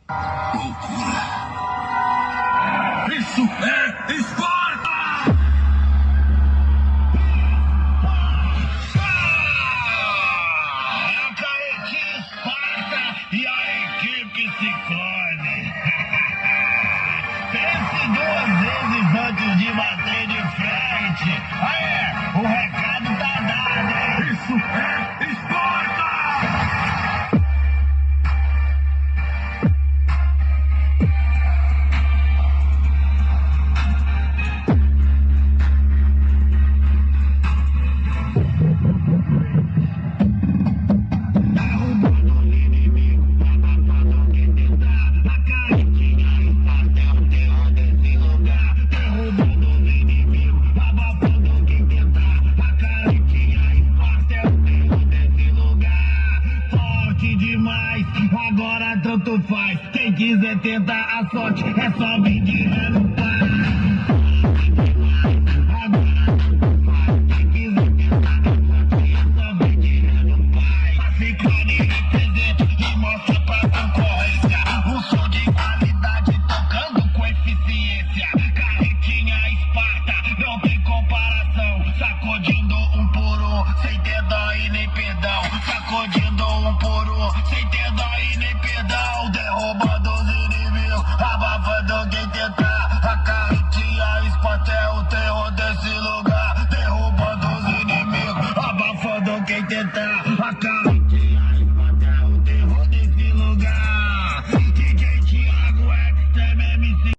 Loucura. Isso é Esparta! É o Caetinho Esparta e a equipe Ciclone. Pense duas vezes antes de bater de frente. Aê, o recado tá dado, hein? Isso é Esparta! Demais, agora tanto faz. Quem quiser tentar a sorte é só vir dinheiro, pai. Agora tanto faz. Quem quiser tentar a sorte é só vir dinheiro, pai. A Ciclone representa e mostra pra concorrência um som de qualidade tocando com eficiência. Carretinha Esparta, não tem comparação. Sacudindo um por um, sem ter dó e nem perdão. Sacudindo um por um, sem ter dó e nem perdão. Derrubando os inimigos, abafando quem tentar.